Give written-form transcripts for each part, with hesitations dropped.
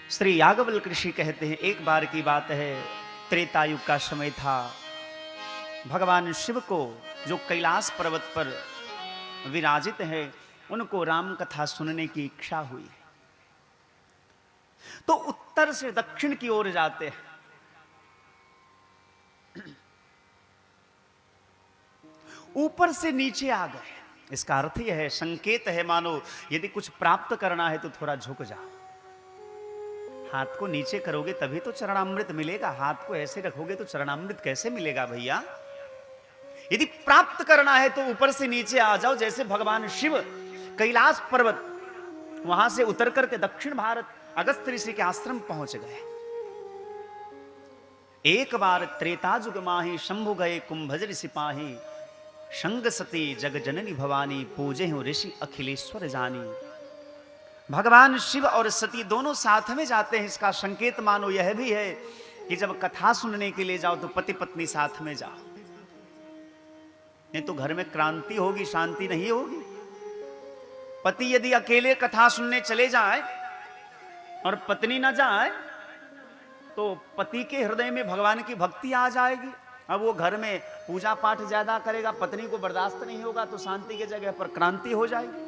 श्री याज्ञवल्क्य ऋषि कहते हैं, एक बार की बात है, त्रेता युग का समय था। भगवान शिव को जो कैलाश पर्वत पर विराजित है, उनको राम कथा सुनने की इच्छा हुई। तो उत्तर से दक्षिण की ओर जाते हैं। ऊपर से नीचे आ गए। इसका अर्थ यह है, संकेत है, मानो यदि कुछ प्राप्त करना है तो थोड़ा झुक जा। हाथ को नीचे करोगे तभी तो चरणामृत मिलेगा। हाथ को ऐसे रखोगे तो चरणामृत कैसे मिलेगा भैया? यदि प्राप्त करना है तो ऊपर से नीचे आ जाओ। जैसे भगवान शिव कैलाश पर्वत, वहां से उतर करके दक्षिण भारत अगस्त्य ऋषि के आश्रम पहुंच गए। एक बार त्रेता जुग माही, शंभु गए कुंभज सिपाही। संग सती जग जननी भवानी, पूजे हो ऋषि अखिलेश्वर जानी। भगवान शिव और सती दोनों साथ में जाते हैं। इसका संकेत मानो यह भी है कि जब कथा सुनने के लिए जाओ तो पति पत्नी साथ में जाओ, नहीं तो घर में क्रांति होगी, शांति नहीं होगी। पति यदि अकेले कथा सुनने चले जाए और पत्नी ना जाए तो पति के हृदय में भगवान की भक्ति आ जाएगी। अब वो घर में पूजा पाठ ज्यादा करेगा, पत्नी को बर्दाश्त नहीं होगा, तो शांति की जगह पर क्रांति हो जाएगी।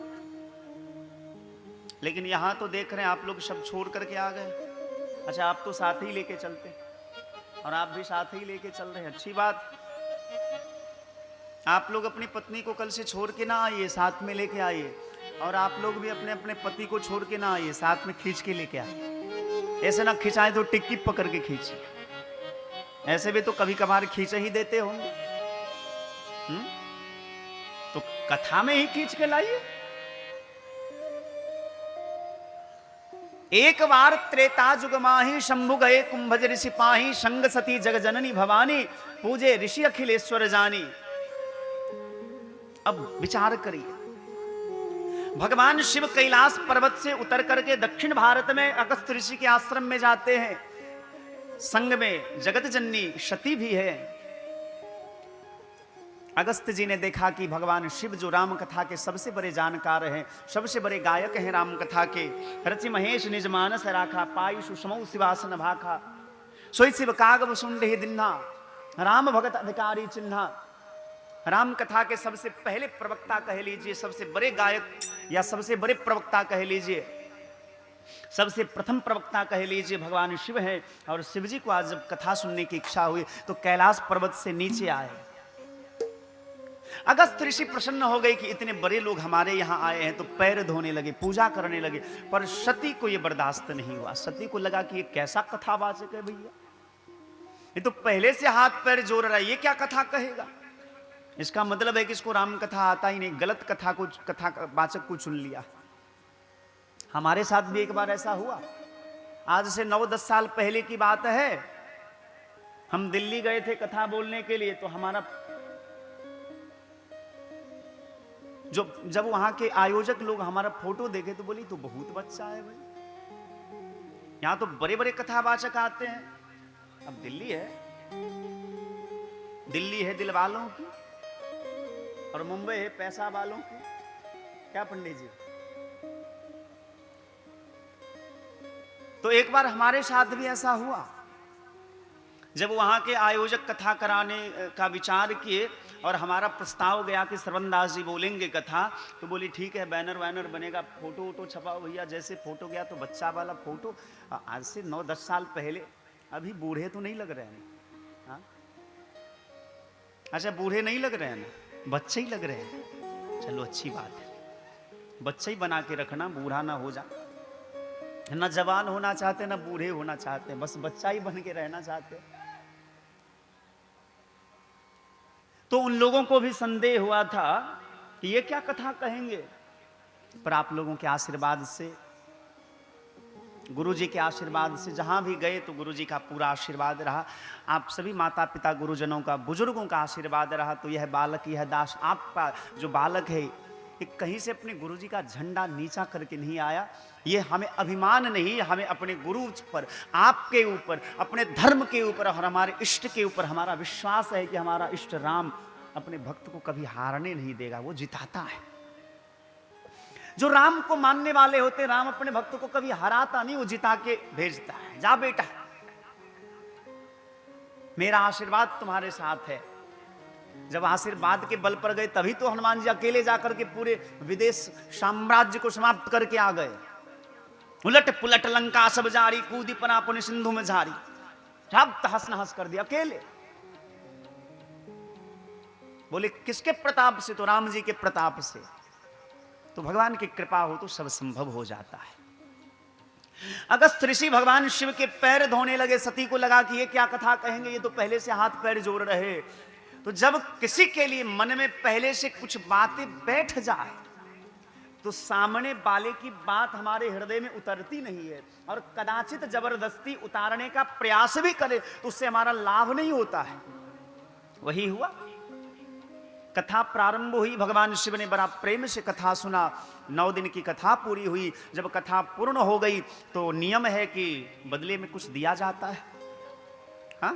लेकिन यहां तो देख रहे हैं आप लोग सब छोड़ करके आ गए। अच्छा, आप तो साथ ही लेके चलते और आप भी साथ ही लेके चल रहे हैं, अच्छी बात। आप लोग अपनी पत्नी को कल से छोड़ के ना आइए, साथ में लेके आइए। और आप लोग भी अपने अपने पति को छोड़ के ना आइए, साथ में खींच के लेके आइए। ऐसे ना खिंचाए तो टिक्की पकड़ के खींचिए। ऐसे भी तो कभी कभार खींच ही देते होंगे। तो कथा में ही खींच के लाइए। एक बार त्रेता जुग माही, शंभु गए कुंभज ऋषि पाही। संग सती जग जननी भवानी, पूजे ऋषि अखिलेश्वर जानी। अब विचार करिए, भगवान शिव कैलाश पर्वत से उतर करके दक्षिण भारत में अगस्त्य ऋषि के आश्रम में जाते हैं। संग में जगत जननी सती भी है। अगस्त्य जी ने देखा कि भगवान शिव जो राम कथा के सबसे बड़े जानकार हैं, सबसे बड़े गायक हैं राम कथा के, रचि महेश निज मानस राखा, पाई सुषमौ शिवासन भाखा। सोई शिव काग वसुंड दिन्हा, राम भगत अधिकारी चिन्हा। राम कथा के सबसे पहले प्रवक्ता कह लीजिए, सबसे बड़े गायक या सबसे बड़े प्रवक्ता कह लीजिए, सबसे प्रथम प्रवक्ता कह लीजिए, भगवान शिव हैं। और शिव जी को आज जब कथा सुनने की इच्छा हुई तो कैलाश पर्वत से नीचे आए। अगस्त्य ऋषि प्रसन्न हो गए कि इतने बड़े लोग हमारे यहां आए हैं, तो पैर धोने लगे, पूजा करने लगे। पर सती को यह बर्दाश्त नहीं हुआ। सती को लगा कि ये कैसा कथावाचक है भैया, ये तो पहले से हाथ पैर जोड़ रहा है, ये क्या कथा कहेगा। इसका मतलब है कि इसको राम कथा आता ही नहीं, गलत कथावाचक को चुन लिया। हमारे साथ भी एक बार ऐसा हुआ। आज से 9-10 साल पहले की बात है। हम दिल्ली गए थे कथा बोलने के लिए, तो हमारा जब वहां के आयोजक लोग हमारा फोटो देखे तो बोली, तो बहुत बच्चा है भाई, यहां तो बड़े बड़े कथावाचक आते हैं। अब दिल्ली है दिल वालों की, और मुंबई है पैसा वालों की। क्या पंडित जी? तो एक बार हमारे साथ भी ऐसा हुआ। जब वहां के आयोजक कथा कराने का विचार किए और हमारा प्रस्ताव गया कि श्रवण दास जी बोलेंगे कथा, तो बोली ठीक है, बैनर वैनर बनेगा, फोटो वोटो छपाओ भैया। जैसे फोटो गया तो बच्चा वाला फोटो, आज से 9-10 साल पहले। अभी बूढ़े तो नहीं लग रहे हैं? हाँ, अच्छा, बूढ़े नहीं लग रहे हैं ना, बच्चे ही लग रहे हैं। चलो अच्छी बात है, बच्चे ही बना के रखना, बूढ़ा ना हो जा। ना जवान होना चाहते ना बूढ़े होना चाहते, बस बच्चा ही बन के रहना चाहते। तो उन लोगों को भी संदेह हुआ था कि ये क्या कथा कहेंगे। पर आप लोगों के आशीर्वाद से, गुरु जी के आशीर्वाद से जहां भी गए तो गुरु जी का पूरा आशीर्वाद रहा। आप सभी माता पिता गुरुजनों का, बुजुर्गों का आशीर्वाद रहा। तो यह बालक, यह दास, आपका जो बालक है, ये कहीं से अपने गुरु जी का झंडा नीचा करके नहीं आया। ये हमें अभिमान नहीं, हमें अपने गुरु पर, आपके ऊपर, अपने धर्म के ऊपर और हमारे इष्ट के ऊपर हमारा विश्वास है कि हमारा इष्ट राम अपने भक्त को कभी हारने नहीं देगा, वो जिताता है। जो राम को मानने वाले होते, राम अपने भक्तों को कभी हराता नहीं, वो जिता के भेजता है। जा बेटा, मेरा आशीर्वाद तुम्हारे साथ है। जब आशीर्वाद के बल पर गए तभी तो हनुमान जी अकेले जाकर के पूरे विदेश साम्राज्य को समाप्त करके आ गए। उलट पुलट लंका सब जारी, कूदी पना पुण्य सिंधु में झारी। सब तहस नहस कर दिया अकेले। बोले किसके प्रताप से? तो राम जी के प्रताप से। तो भगवान की कृपा हो तो सब संभव हो जाता है। अगस्त ऋषि भगवान शिव के पैर धोने लगे। सती को लगा कि ये क्या कथा कहेंगे, ये तो पहले से हाथ पैर जोड़ रहे। तो जब किसी के लिए मन में पहले से कुछ बातें बैठ जाए तो सामने वाले की बात हमारे हृदय में उतरती नहीं है, और कदाचित जबरदस्ती उतारने का प्रयास भी करे तो उससे हमारा लाभ नहीं होता है। वही हुआ। कथा प्रारंभ हुई, भगवान शिव ने बड़ा प्रेम से कथा सुना। 9 दिन की कथा पूरी हुई। जब कथा पूर्ण हो गई तो नियम है कि बदले में कुछ दिया जाता है। हाँ,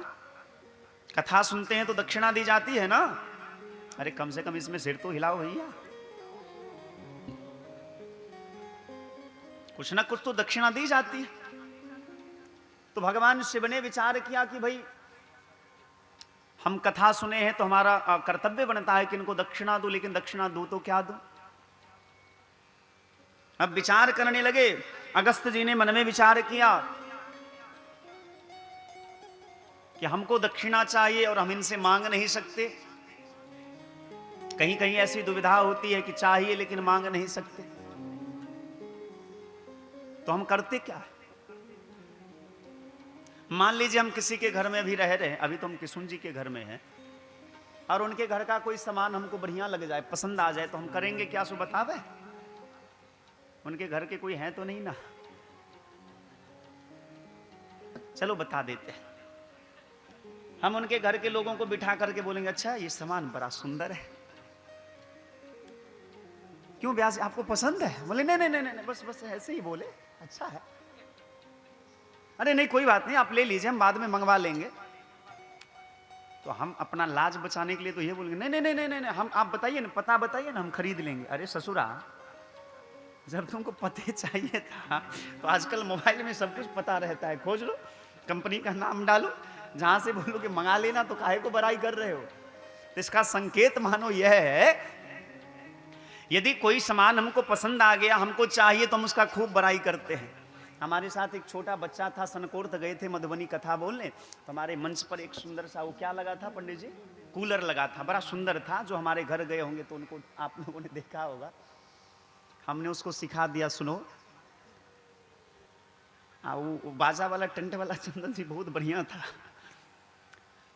कथा सुनते हैं तो दक्षिणा दी जाती है ना। अरे कम से कम इसमें सिर तो हिलाओ भैया, कुछ ना कुछ तो दक्षिणा दी जाती है। तो भगवान शिव ने विचार किया कि भाई हम कथा सुने हैं तो हमारा कर्तव्य बनता है कि इनको दक्षिणा दूं, लेकिन दक्षिणा दूं तो क्या दूं। अब विचार करने लगे। अगस्त जी ने मन में विचार किया कि हमको दक्षिणा चाहिए और हम इनसे मांग नहीं सकते। कहीं कहीं ऐसी दुविधा होती है कि चाहिए लेकिन मांग नहीं सकते, तो हम करते क्या है? मान लीजिए हम किसी के घर में भी रह रहे हैं, अभी तो हम किशुन जी के घर में हैं, और उनके घर का कोई सामान हमको बढ़िया लग जाए, पसंद आ जाए, तो हम करेंगे क्या? सो बतावे, उनके घर के कोई हैं तो नहीं ना। चलो बता देते हैं। हम उनके घर के लोगों को बिठा करके बोलेंगे अच्छा ये सामान बड़ा सुंदर है, क्यों ब्यास आपको पसंद है? बोले नहीं नहीं नहीं नहीं, बस बस ऐसे ही बोले, अच्छा है। अरे नहीं कोई बात नहीं, आप ले लीजिए, हम बाद में मंगवा लेंगे। तो हम अपना लाज बचाने के लिए तो ये बोलेंगे नहीं नहीं नहीं नहीं नहीं, हम आप बताइए ना, पता बताइए ना, हम खरीद लेंगे। अरे ससुरा, जब तुमको पते चाहिए था तो आजकल मोबाइल में सब कुछ पता रहता है, खोज लो, कंपनी का नाम डालो, जहां से बोलो कि मंगा लेना, तो काहे को बड़ाई कर रहे हो? तो इसका संकेत मानो यह है, यदि कोई सामान हमको पसंद आ गया, हमको चाहिए, तो हम उसका खूब बड़ाई करते हैं। हमारे साथ एक छोटा बच्चा था, सनकोर्थ गए थे मधुबनी कथा बोलने, तो हमारे मंच पर एक सुंदर सा वो क्या लगा था पंडित जी? कूलर लगा था, बड़ा सुंदर था। जो हमारे घर गए होंगे तो उनको आप लोगों ने देखा होगा। हमने उसको सिखा दिया, सुनो, वो बाजा वाला टेंट वाला चंदन जी बहुत बढ़िया था,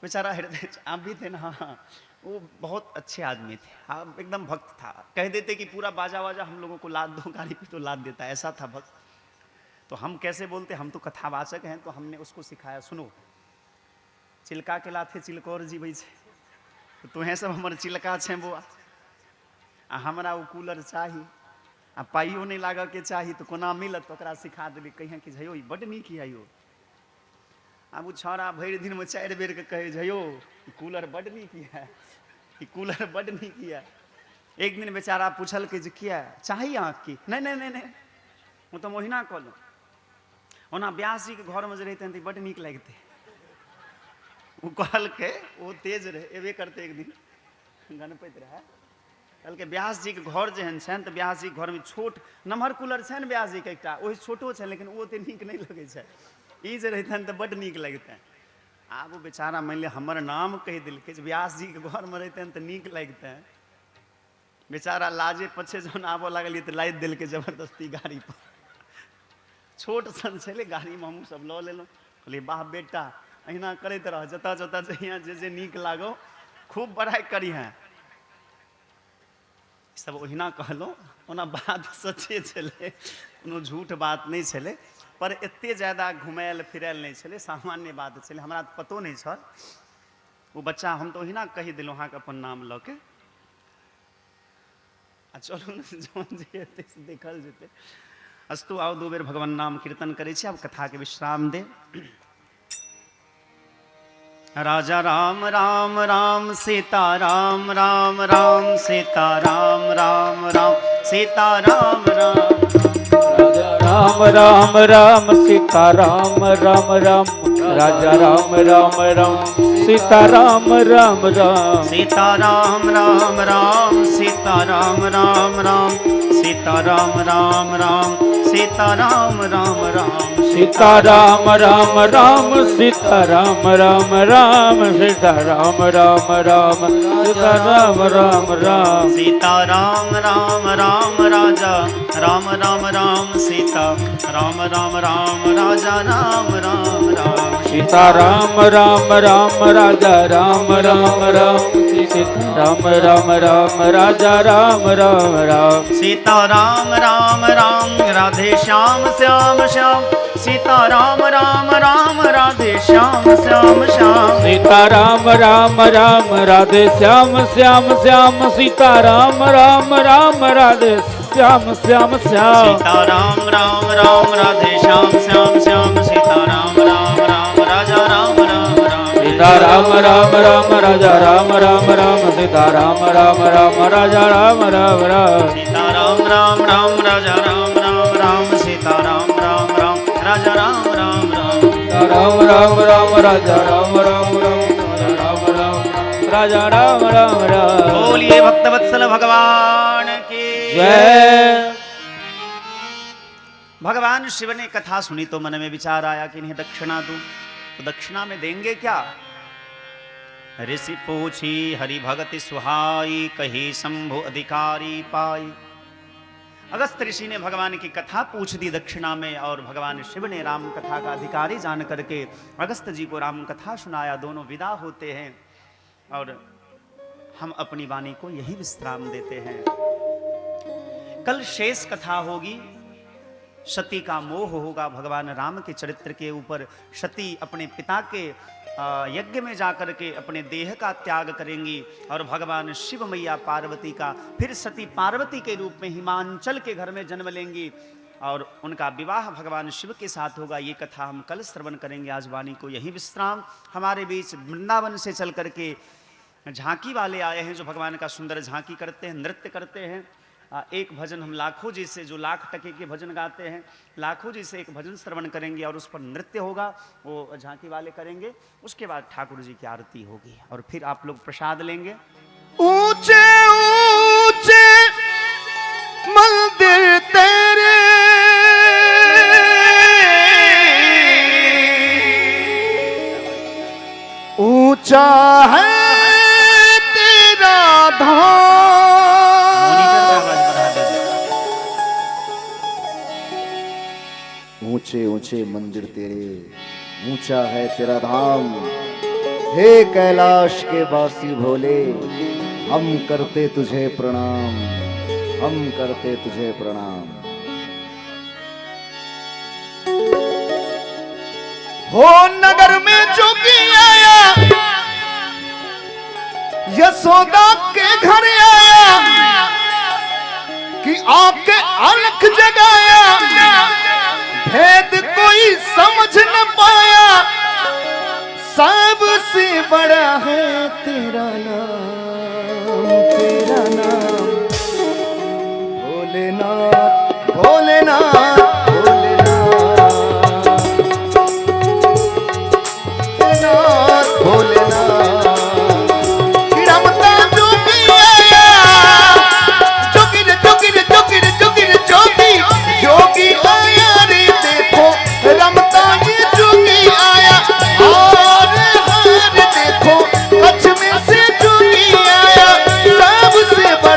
बेचारा हृदय आप भी थे ना। हाँ, वो बहुत अच्छे आदमी थे, हाँ एकदम भक्त था। कह देते कि पूरा बाजा वाजा हम लोगों को लाद दो, गाड़ी पे तो लाद देता, ऐसा था भक्त। तो हम कैसे बोलते, हम तो कथावाचक हैं, तो हमने उसको सिखाया, सुनो, चिल्का के लाथे चिलकोर जी भाई से, तो तुम्हें सब हमारे चिल्का छे बुआ, हमारा वो कूलर चाहिए, आ पाइयो नहीं लागा के चाहिए, तो कोना मिलत, तो सिखा दिली। कहिए कि झयो बड नीक है यो। अब छौड़ा भरि दिन में 4 बेर के कहे झयो कूलर बड नीक है, कूलर बड नीक है। एक दिन बेचारा पूछल कि किया चाहिए आपकी? नहीं नहीं नहीं नहीं, वो तो मोहिना कहलू, ओना व्यास जी के घर में रहते हैं बड नीक लगते। वो कहल के वो तेज रहे, एबे करते एक दिन गणपति रहे, कहल के व्यास जी के घर जेहन छन, तो व्यास जी के घर में छोट नमहर कूलर छन व्यास जी के एकटा, वही छोटो छन, लेकिन वो ओते नीक नहीं लगे छै। ई जे रहतन तो बड नीक लगते। आब वो बेचारा मान लिया हमर नाम कह दिल के व्यास जी के घर में रहते हैं तो नीक लगते हैं। बेचारा लाजे पछे जौन आबो लगलिए तो लाद दिल के जबरदस्ती गाड़ी पर। छोट सन छे गाड़ी में हम सब लऽ लेलहुँ, कहलिए वाह बेटा अहिना करैत रह, जतऽ जतऽ जहिया जे नीक लागो खूब बड़ाई करी हैं। सब ओहिना कहलहुँ, ओना बात सच्चे छलै, कोनो झूठ बात नहीं छलै, पर एते ज्यादा घुमायल फिरायल नहीं छलै, सामान्य बात छलै। हमरा तो पतो नहीं छल, वो बच्चा हम तो ओहिना कहि देलहुँ अहाँके अपन नाम लऽ के। आ चलू ने जौन जे हेतै से देखल जेतै। अस्तु, आओ 2 बेर भगवान नाम कीर्तन करै छी, आब कथा के विश्राम दे। राजा राम राम राम सीता राम राम राम सीता राम राम राम सीता राम राम राम राम राम सीता राम राम राम राजा राम राम राम सीता राम राम राम सीता राम राम राम सीता राम राम राम सीता राम राम राम सीता राम राम राम सीता राम राम राम सीता राम राम राम सीता राम राम राम सीता राम राम राम सीता राम राम राम राजा राम राम राम सीता राम राम राम राजा राम राम राम सीता राम राम राम राजा राम राम राम सीता राम राम राम राजा राम राम राम सीता राम राम राम राधे श्याम श्याम श्याम सीता राम राम राम राधे श्याम श्याम श्याम सीता राम राम राम राधे श्याम श्याम श्याम सीता राम राम राम राधे श्याम श्याम श्याम सीता राम राम राम राधे श्याम श्याम श्याम सीता राम राम राम राजा राम राम राम सीता राम राम राम राजा राम राम राम सीता राम राम राम राजा राम राम राम सीता राम राम राम राजा राम राम राम सीता राम राम राम राजा राम राम राम राम राम राम राजा राम राम राम राम राम राजा राम राम राम बोलिए भक्तवत्सल भगवान की जय। भगवान शिव ने कथा सुनी तो मन में विचार आया कि इन्हें दक्षिणा दूं, तो दक्षिणा में देंगे क्या? ऋषि पूछी हरि भगति सुहाई कही शंभु अधिकारी पाई। अगस्त ऋषि ने भगवान की कथा पूछ दी दक्षिणा में, और भगवान शिव ने राम कथा का अधिकारी जान करके अगस्त जी को राम कथा सुनाया। दोनों विदा होते हैं और हम अपनी वाणी को यही विश्राम देते हैं। कल शेष कथा होगी, सती का मोह होगा भगवान राम के चरित्र के ऊपर। सती अपने पिता के यज्ञ में जाकर के अपने देह का त्याग करेंगी और भगवान शिव मैया पार्वती का फिर सती पार्वती के रूप में हिमांचल के घर में जन्म लेंगी और उनका विवाह भगवान शिव के साथ होगा। ये कथा हम कल श्रवण करेंगे। आज वाणी को यही विश्राम। हमारे बीच वृंदावन से चल करके झांकी वाले आए हैं जो भगवान का सुंदर झांकी करते हैं, नृत्य करते हैं। एक भजन हम लाखों जी से, जो लाख टके के भजन गाते हैं, लाखों जी से एक भजन श्रवण करेंगे और उस पर नृत्य होगा, वो झांकी वाले करेंगे। उसके बाद ठाकुर जी की आरती होगी और फिर आप लोग प्रसाद लेंगे। ऊंचे ऊंचे मंदिर तेरे ऊंचा है तेरा धाम। ऊंचे ऊंचे मंदिर तेरे ऊंचा है तेरा धाम। हे कैलाश के वासी भोले, हम करते तुझे प्रणाम, हम करते तुझे प्रणाम। हो नगर में जोगी आया, यशोदा के घर आया कि आके अलख जगाया। भेद कोई समझ न पाया, सबसे बड़ा है तेरा नाम, तेरा नाम। भोलेनाथ भोलेनाथ भोलेनाथ भोलेनाथ। रमता जोगी आया, जोगी रे जोगी रे जोगी रे जोगी रे जोगी, जोगी आया रे देखो। रमता ये जोगी आया और देखो, कच्छ में से जोगी आया, सबसे बड़ा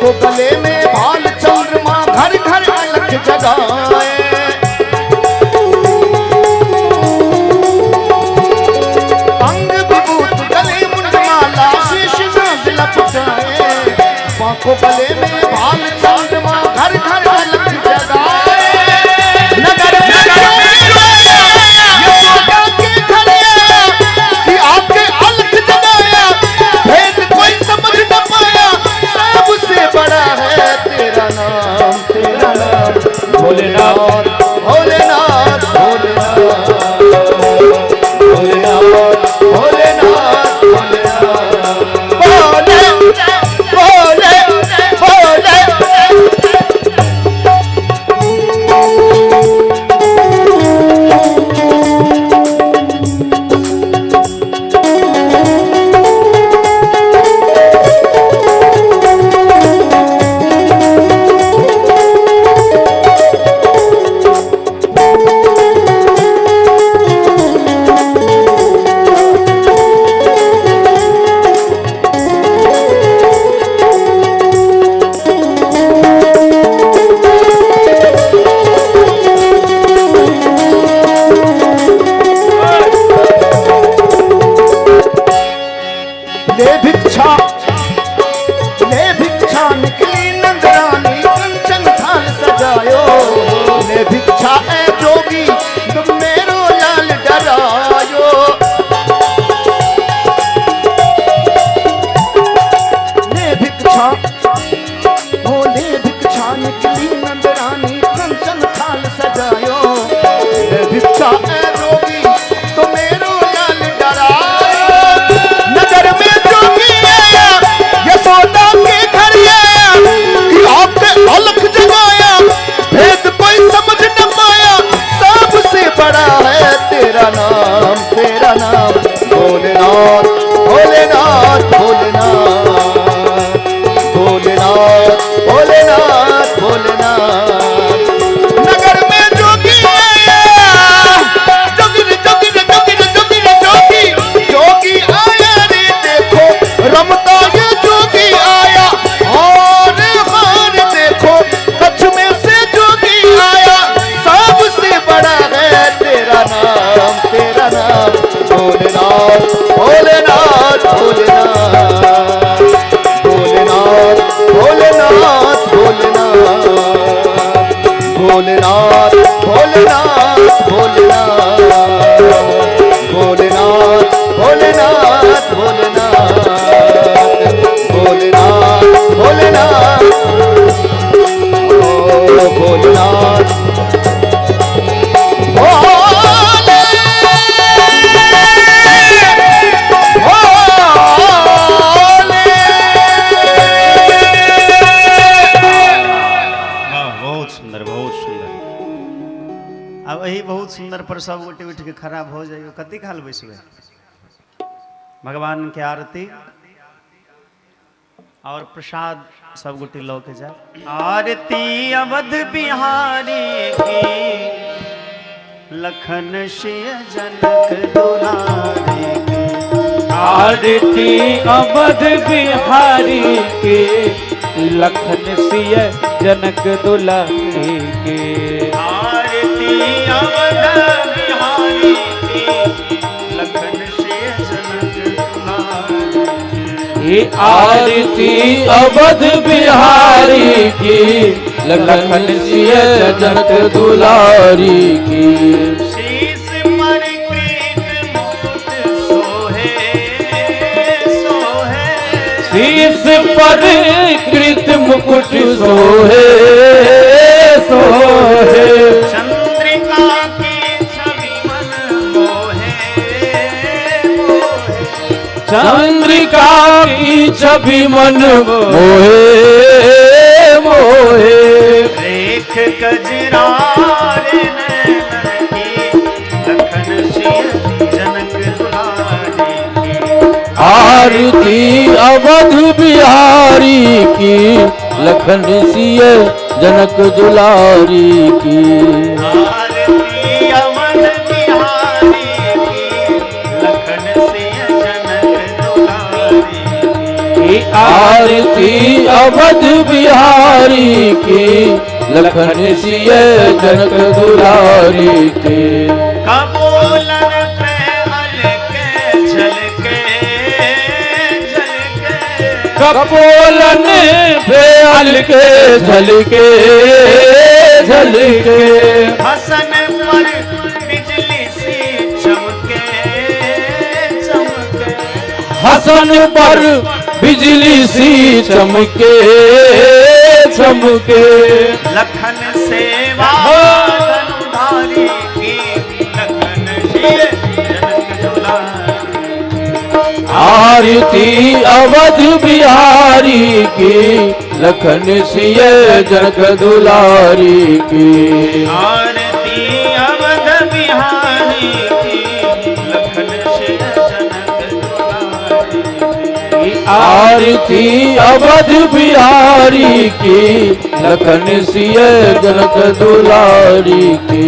को गले में भाल चंद्रमा घर घर अलख जगाए। अंग विभूत गले मुंडमाला शीश नाग लपटाए। को गले में भाल चंद्रमा घर घर अलख जगाए। नगर यशोदा के घर आया कि आपके अलख जगाया। भेद कोई समझ न पाया सबसे बड़ा है तेरा नाम, तेरा नाम भोलेनाथ भोलेनाथ भोलेनाथ भोलेनाथ भोलेनाथ भोलेनाथ भोलेनाथ भोलेनाथ भोलेनाथ भोलेनाथ भोलेनाथ भोलेनाथ भोलेनाथ ओ भोलेनाथ अब यही बहुत सुंदर पर सब गोटे उठ के खराब हो जाइए कति खाल बैसबे भगवान के आरती और प्रसाद सब गोटे लो के जाए। आरती अवध बिहारी की लखन सिय जनक दुलारी की। आरती अवध बिहारी की लखन सिय जनक दुलारी की। अवध बिहारी की लखन सिय जनक दुलारी। ये आरती अवध बिहारी की लखन सिय जनक दुलारी की। शीश पर कृत मुकुट सोहे सोहे। शीश पर कृत मुकुट सोहे सोहे। चंद्रिका की छवि मन मोहे मोहे। चंद्रिका की छवि मन मोहे मोहे। रेख गजरार नैनन की लखन सिय जनक दुलारी की। आरती अवध बिहारी की लखन सिय जनक दुलारी की। आरती अवध बिहारी की लखन सिय जनक दुलारी की। आरती अवध बिहारी की, लखन सिय जनक दुलारी की। कबूलन पे अलके झलके झलके, कपोलन पे अलके झलके झलके, हसन पर बिजली सी चमके चमके, हसन पर बिजली सी चमके चमके। लखन सेवा धनुधारी की, लखन सिय जनक दुलारी। आरती अवध बिहारी की, लखन सिय जनक दुलारी की। आरती अवध बिहारी की, लखन सिय जनक दुलारी की। आरती अवध बिहारी की, लखन सिय जनक दुलारी की।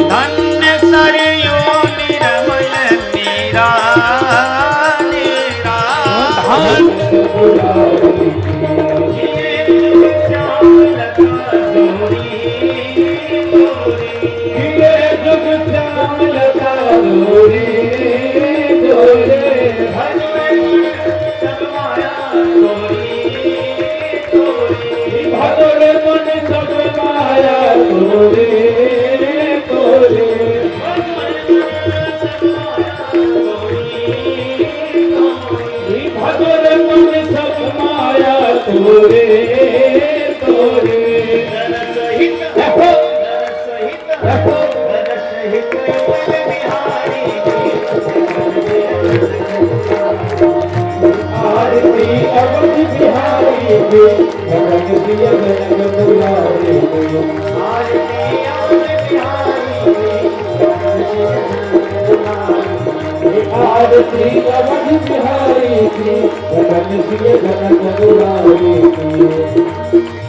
धन्य सरयू निर्मल नीरा नीरा, आरती अवध बिहारी की, लखन सिय जनक दुलारी की।